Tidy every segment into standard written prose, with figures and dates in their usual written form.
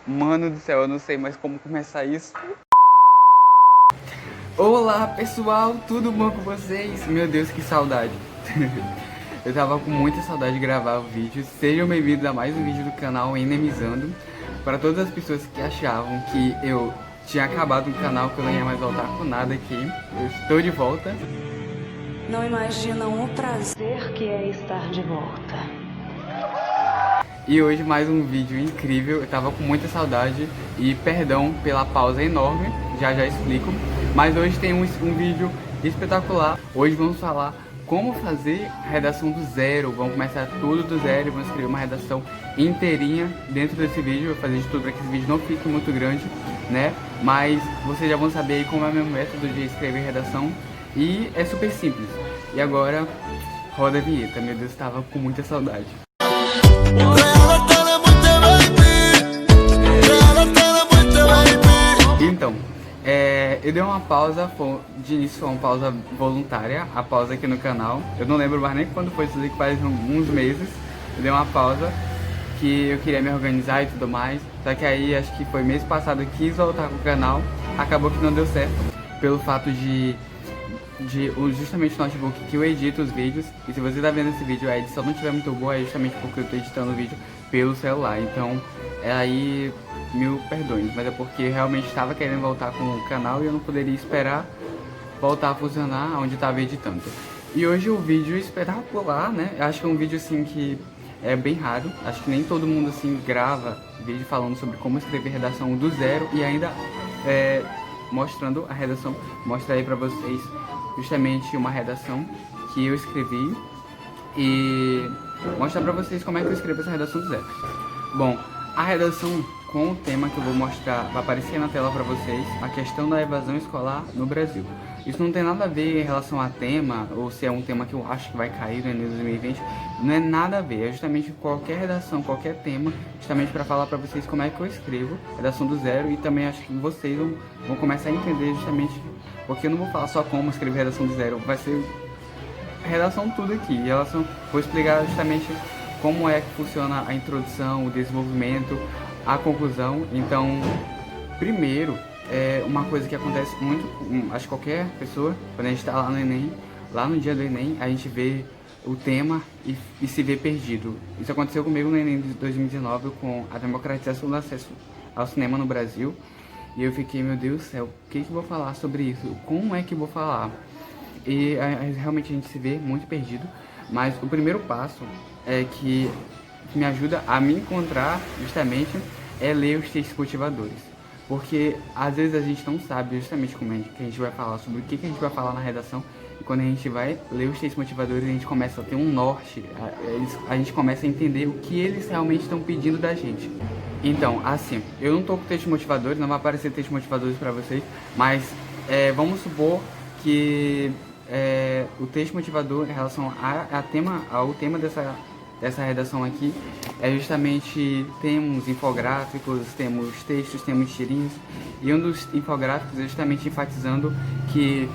Mano do céu, eu não sei mais como começar isso. Olá pessoal, tudo bom com vocês? Meu Deus, que saudade. Eu tava com muita saudade de gravar o vídeo. Sejam bem-vindos a mais um vídeo do canal Enemizando. Para todas as pessoas que achavam que eu tinha acabado o canal, que eu não ia mais voltar com nada aqui, eu estou de volta. Não imaginam o prazer que é estar de volta. E hoje mais um vídeo incrível. Eu tava com muita saudade e perdão pela pausa enorme, já explico. Mas hoje tem um vídeo espetacular. Hoje vamos falar como fazer a redação do zero. Vamos começar tudo do zero e vamos escrever uma redação inteirinha dentro desse vídeo. Eu vou fazer de tudo para que esse vídeo não fique muito grande, né? Mas vocês já vão saber aí como é o meu método de escrever redação. E é super simples. E agora, roda a vinheta. Meu Deus, estava com muita saudade. Então, eu dei uma pausa, de início foi uma pausa voluntária, a pausa aqui no canal. Eu não lembro mais nem quando foi, isso que faz uns meses. Eu dei uma pausa, que eu queria me organizar e tudo mais. Só que aí, acho que foi mês passado, eu quis voltar com o canal. Acabou que não deu certo, pelo fato de justamente o notebook que eu edito os vídeos. E se você tá vendo esse vídeo, a edição não estiver muito boa, é justamente porque eu tô editando o vídeo pelo celular. Então, aí, mil perdões, mas é porque eu realmente estava querendo voltar com o canal e eu não poderia esperar voltar a funcionar onde estava editando. E hoje o vídeo espetacular, né? Eu acho que é um vídeo assim que é bem raro. Acho que nem todo mundo assim grava vídeo falando sobre como escrever redação do zero e ainda mostrando a redação. Mostrar aí pra vocês justamente uma redação que eu escrevi e mostrar pra vocês como é que eu escrevo essa redação do zero. Bom, a redação com o tema que eu vou mostrar vai aparecer na tela pra vocês, a questão da evasão escolar no Brasil. Isso não tem nada a ver em relação a tema, ou se é um tema que eu acho que vai cair no Enem 2020, não é nada a ver, é justamente qualquer redação, qualquer tema, justamente para falar para vocês como é que eu escrevo, redação do zero, e também acho que vocês vão começar a entender justamente, porque eu não vou falar só como escrever redação do zero, vai ser redação tudo aqui, vou explicar justamente como é que funciona a introdução, o desenvolvimento, a conclusão. Então, primeiro, uma coisa que acontece muito, acho que qualquer pessoa, quando a gente está lá no Enem, lá no dia do Enem, a gente vê o tema e se vê perdido. Isso aconteceu comigo no Enem de 2019, com a democratização do acesso ao cinema no Brasil. E eu fiquei, meu Deus do céu, o que eu vou falar sobre isso? Como é que eu vou falar? E realmente a gente se vê muito perdido. Mas o primeiro passo que me ajuda a me encontrar justamente é ler os textos motivadores. Porque às vezes a gente não sabe justamente como que a gente vai falar, sobre o que a gente vai falar na redação. E quando a gente vai ler os textos motivadores, a gente começa a ter um norte, a gente começa a entender o que eles realmente estão pedindo da gente. Então, assim, eu não tô com textos motivadores, não vai aparecer textos motivadores para vocês, mas vamos supor que o texto motivador em relação ao tema dessa redação aqui é justamente, temos infográficos, temos textos, temos tirinhos, e um dos infográficos é justamente enfatizando que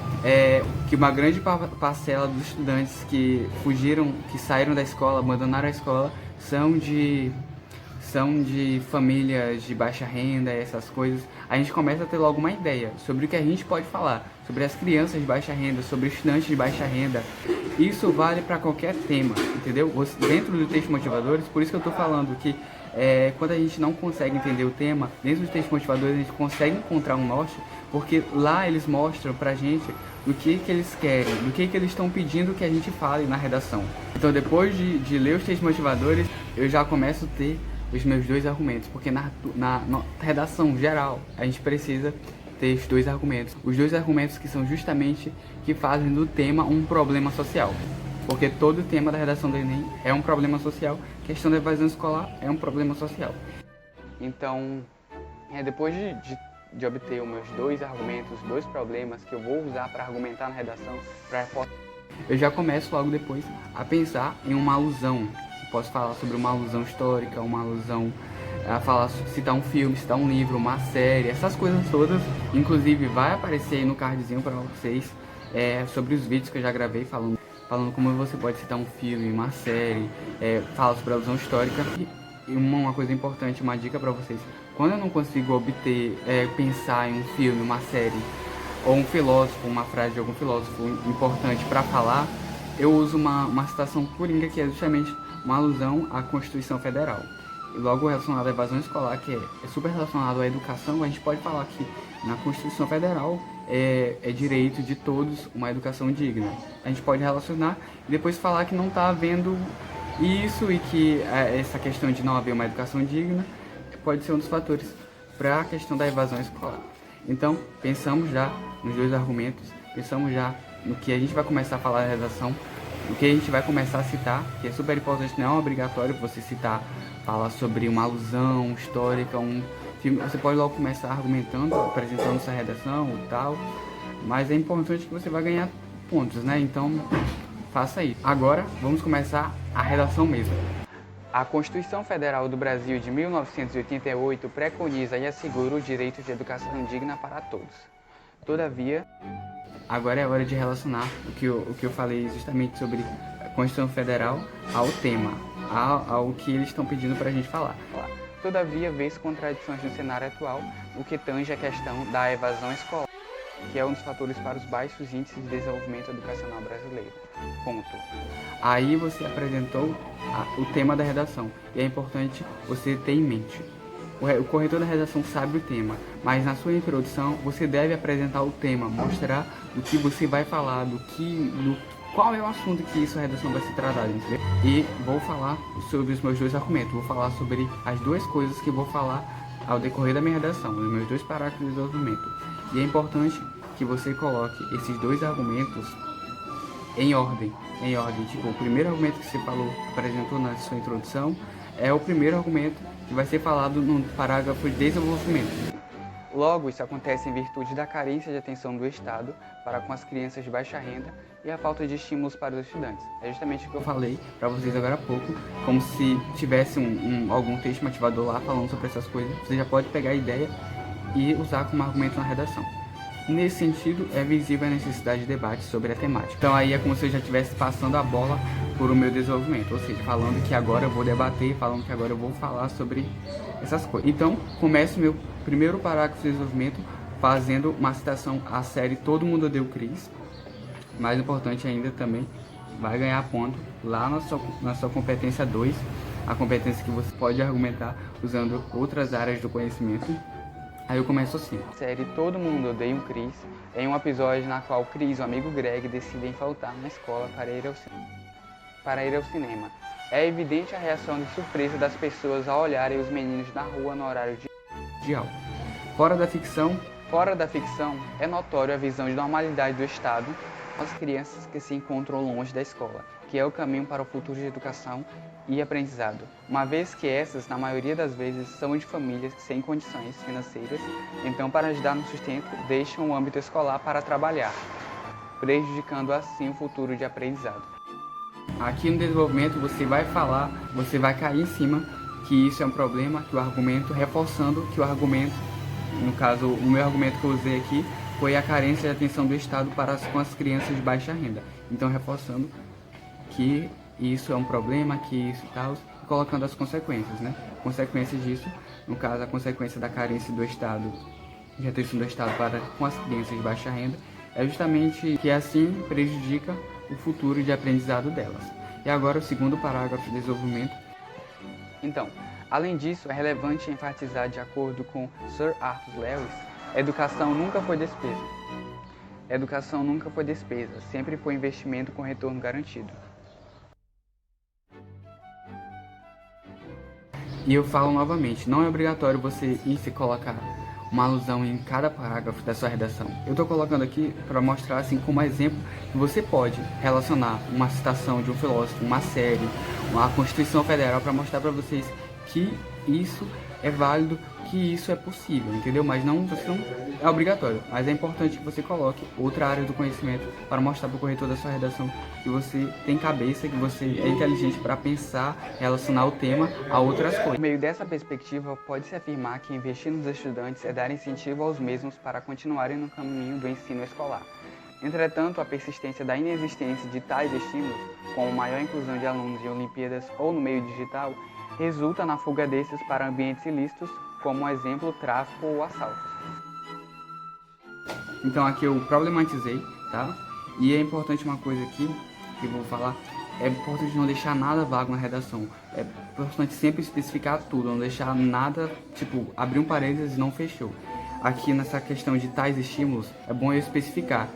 uma grande parcela dos estudantes que fugiram, que saíram da escola, abandonaram a escola, são de famílias de baixa renda, essas coisas. A gente começa a ter logo uma ideia sobre o que a gente pode falar, sobre as crianças de baixa renda, sobre estudantes de baixa renda. Isso vale para qualquer tema, entendeu? Dentro do texto motivadores, por isso que eu estou falando que quando a gente não consegue entender o tema, dentro dos textos motivadores a gente consegue encontrar um norte, porque lá eles mostram pra gente do que eles querem, do que eles estão pedindo que a gente fale na redação. Então depois de ler os textos motivadores, eu já começo a ter os meus dois argumentos, porque na redação geral a gente precisa ter os dois argumentos. Os dois argumentos que são justamente que fazem do tema um problema social. Porque todo tema da redação do Enem é um problema social, a questão da evasão escolar é um problema social. Então, depois de obter os meus dois argumentos, dois problemas que eu vou usar para argumentar na redação, eu já começo logo depois a pensar em uma alusão. Posso falar sobre uma alusão histórica, uma alusão citar um filme, citar um livro, uma série, essas coisas todas. Inclusive vai aparecer aí no cardzinho para vocês sobre os vídeos que eu já gravei falando como você pode citar um filme, uma série, fala sobre a alusão histórica. E uma coisa importante, uma dica para vocês: Quando eu não consigo obter, pensar em um filme, uma série, ou um filósofo, uma frase de algum filósofo importante para falar, eu uso uma citação coringa, que é justamente uma alusão à Constituição Federal. E logo relacionado à evasão escolar, que é super relacionado à educação, a gente pode falar que na Constituição Federal é direito de todos uma educação digna. A gente pode relacionar e depois falar que não está havendo isso e que essa questão de não haver uma educação digna pode ser um dos fatores para a questão da evasão escolar. Então, pensamos já nos dois argumentos, pensamos já no que a gente vai começar a falar na redação, o que a gente vai começar a citar, que é super importante, não é obrigatório você citar, falar sobre uma alusão histórica, um filme. Você pode logo começar argumentando, apresentando sua redação e tal, mas é importante que você vai ganhar pontos, né? Então, faça isso. Agora, vamos começar a redação mesmo. A Constituição Federal do Brasil de 1988 preconiza e assegura o direito de educação digna para todos. Todavia, agora é hora de relacionar o que eu falei justamente sobre a Constituição Federal ao tema, ao que eles estão pedindo para a gente falar. Todavia, vê-se contradições no cenário atual, o que tange a questão da evasão escolar, que é um dos fatores para os baixos índices de desenvolvimento educacional brasileiro. Ponto. Aí você apresentou o tema da redação, e é importante você ter em mente. O corretor da redação sabe o tema, mas na sua introdução você deve apresentar o tema, mostrar do que você vai falar, qual é o assunto que sua redação vai se tratar, entendeu? E vou falar sobre os meus dois argumentos, vou falar sobre as duas coisas que vou falar ao decorrer da minha redação, os meus dois parágrafos de desenvolvimento. E é importante que você coloque esses dois argumentos em ordem. Tipo, o primeiro argumento que você apresentou na sua introdução é o primeiro argumento que vai ser falado no parágrafo de desenvolvimento. Logo, isso acontece em virtude da carência de atenção do Estado para com as crianças de baixa renda e a falta de estímulos para os estudantes. É justamente o que eu falei para vocês agora há pouco, como se tivesse algum texto motivador lá falando sobre essas coisas. Você já pode pegar a ideia e usar como argumento na redação. Nesse sentido, é visível a necessidade de debate sobre a temática. Então aí é como se eu já estivesse passando a bola por o meu desenvolvimento, ou seja, falando que agora eu vou debater, falando que agora eu vou falar sobre essas coisas. Então, começo o meu primeiro parágrafo de desenvolvimento fazendo uma citação à série Todo Mundo Odeia o Chris. Mais importante ainda também, vai ganhar ponto lá na sua competência 2, a competência que você pode argumentar usando outras áreas do conhecimento. Aí eu começo assim. A série Todo Mundo Odeia o Chris é um episódio na qual Chris e o amigo Greg decidem faltar na escola para ir ao cinema. É evidente a reação de surpresa das pessoas ao olharem os meninos na rua no horário de aula. Fora da ficção, é notório a visão de normalidade do Estado às crianças que se encontram longe da escola, que é o caminho para o futuro de educação e aprendizado, uma vez que essas, na maioria das vezes, são de famílias sem condições financeiras, então para ajudar no sustento, deixam o âmbito escolar para trabalhar, prejudicando assim o futuro de aprendizado. Aqui no desenvolvimento você vai cair em cima que isso é um problema, que o argumento, reforçando que o argumento, no caso, o meu argumento que eu usei aqui, foi a carência de atenção do Estado com as crianças de baixa renda. Então, reforçando que isso é um problema, que isso e tal, colocando as consequências, né? Consequências disso, no caso, a consequência da carência do Estado, de atenção do Estado com as crianças de baixa renda, é justamente que assim prejudica o futuro de aprendizado delas. E agora o segundo parágrafo de desenvolvimento. Então, além disso, é relevante enfatizar, de acordo com Sir Arthur Lewis, educação nunca foi despesa. Educação nunca foi despesa, sempre foi investimento com retorno garantido. E eu falo novamente, não é obrigatório você ir se colocar uma alusão em cada parágrafo da sua redação. Eu estou colocando aqui para mostrar assim como exemplo que você pode relacionar uma citação de um filósofo, uma série, uma Constituição Federal, para mostrar para vocês que isso é válido, que isso é possível, entendeu? Mas não é obrigatório, mas é importante que você coloque outra área do conhecimento para mostrar para o corretor da sua redação que você tem cabeça, que você é inteligente para pensar, relacionar o tema a outras coisas. Por meio dessa perspectiva, pode-se afirmar que investir nos estudantes é dar incentivo aos mesmos para continuarem no caminho do ensino escolar. Entretanto, a persistência da inexistência de tais estímulos, como maior inclusão de alunos em Olimpíadas ou no meio digital, resulta na fuga desses para ambientes ilícitos como exemplo, tráfico ou assalto. Então aqui eu problematizei, tá? E é importante uma coisa aqui, que eu vou falar, é importante não deixar nada vago na redação. É importante sempre especificar tudo, não deixar nada, tipo, abrir um parênteses e não fechou. Aqui nessa questão de tais estímulos, é bom eu especificar.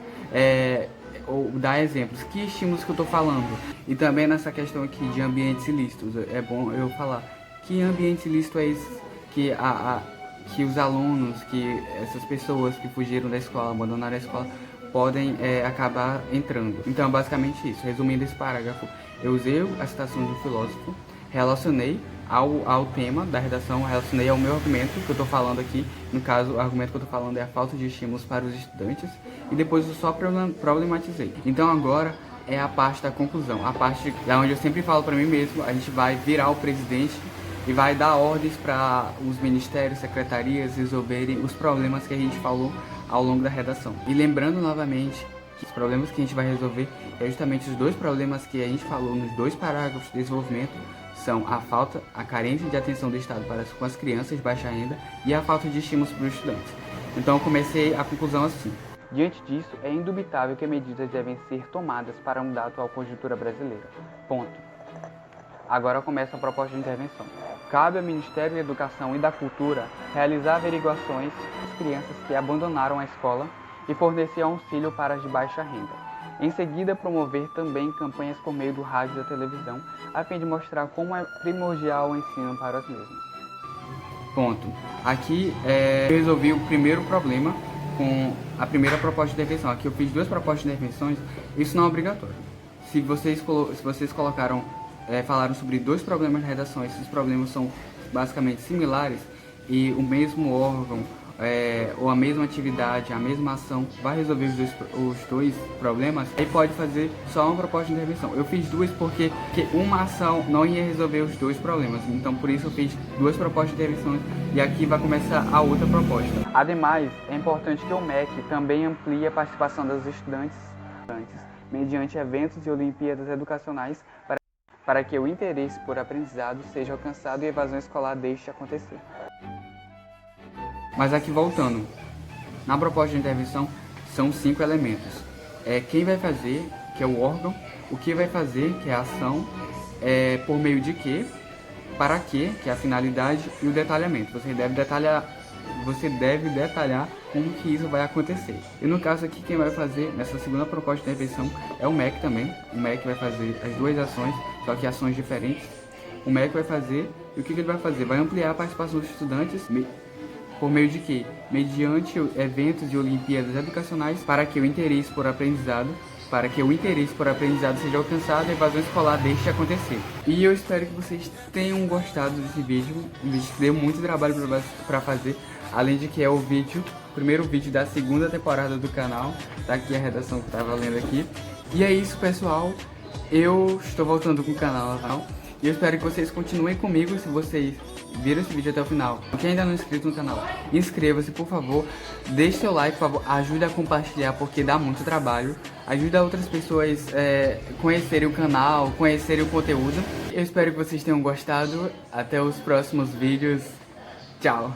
Ou dar exemplos, que estímulos que eu tô falando. E também nessa questão aqui de ambientes ilícitos, é bom eu falar que ambiente ilícito é esse, que os alunos, que essas pessoas que fugiram da escola, abandonaram a escola, podem acabar entrando. Então, basicamente isso. Resumindo esse parágrafo, eu usei a citação de um filósofo, relacionei ao tema da redação, relacionei ao meu argumento que eu estou falando aqui. No caso, o argumento que eu estou falando é a falta de estímulos para os estudantes, e depois eu só problematizei. Então agora é a parte da conclusão, a parte da onde eu sempre falo para mim mesmo, a gente vai virar o presidente e vai dar ordens para os ministérios, secretarias resolverem os problemas que a gente falou ao longo da redação. E lembrando novamente que os problemas que a gente vai resolver é justamente os dois problemas que a gente falou nos dois parágrafos de desenvolvimento, são a carência de atenção do Estado com as crianças de baixa renda e a falta de estímulos para os estudantes. Então eu comecei a conclusão assim. Diante disso, é indubitável que medidas devem ser tomadas para mudar a atual conjuntura brasileira. Ponto. Agora começa a proposta de intervenção. Cabe ao Ministério da Educação e da Cultura realizar averiguações das crianças que abandonaram a escola e fornecer auxílio para as de baixa renda. Em seguida, promover também campanhas por meio do rádio e da televisão, a fim de mostrar como é primordial o ensino para os mesmos. Ponto. Aqui eu resolvi o primeiro problema com a primeira proposta de intervenção. Aqui eu fiz duas propostas de intervenções, isso não é obrigatório. Se vocês colocaram, falaram sobre dois problemas de redação, esses problemas são basicamente similares e o mesmo órgão ou a mesma atividade, a mesma ação vai resolver os dois problemas, aí pode fazer só uma proposta de intervenção. Eu fiz duas porque uma ação não ia resolver os dois problemas, então por isso eu fiz duas propostas de intervenção e aqui vai começar a outra proposta. Ademais, é importante que o MEC também amplie a participação dos estudantes mediante eventos e Olimpíadas educacionais para que o interesse por aprendizado seja alcançado e a evasão escolar deixe de acontecer. Mas aqui voltando, na proposta de intervenção são 5 elementos. Quem vai fazer, que é o órgão, o que vai fazer, que é a ação, por meio de quê, para quê, que é a finalidade, e o detalhamento. Você deve detalhar como que isso vai acontecer. E no caso aqui, quem vai fazer nessa segunda proposta de intervenção é o MEC também. O MEC vai fazer as duas ações, só que ações diferentes. O MEC vai fazer, e o que ele vai fazer? Vai ampliar a participação dos estudantes por meio de quê? Mediante eventos e Olimpíadas educacionais para que o interesse por aprendizado seja alcançado e a evasão escolar deixe de acontecer. E eu espero que vocês tenham gostado desse vídeo, um vídeo que deu muito trabalho para fazer, além de que é o primeiro vídeo da segunda temporada do canal. Tá aqui a redação que eu tava lendo aqui. E é isso, pessoal, eu estou voltando com o canal, e eu espero que vocês continuem comigo. Se vocês viram esse vídeo até o final, quem ainda não é inscrito no canal, inscreva-se, por favor. Deixe seu like, por favor. Ajude a compartilhar, porque dá muito trabalho. Ajuda outras pessoas conhecerem o canal, conhecerem o conteúdo. Eu espero que vocês tenham gostado. Até os próximos vídeos. Tchau.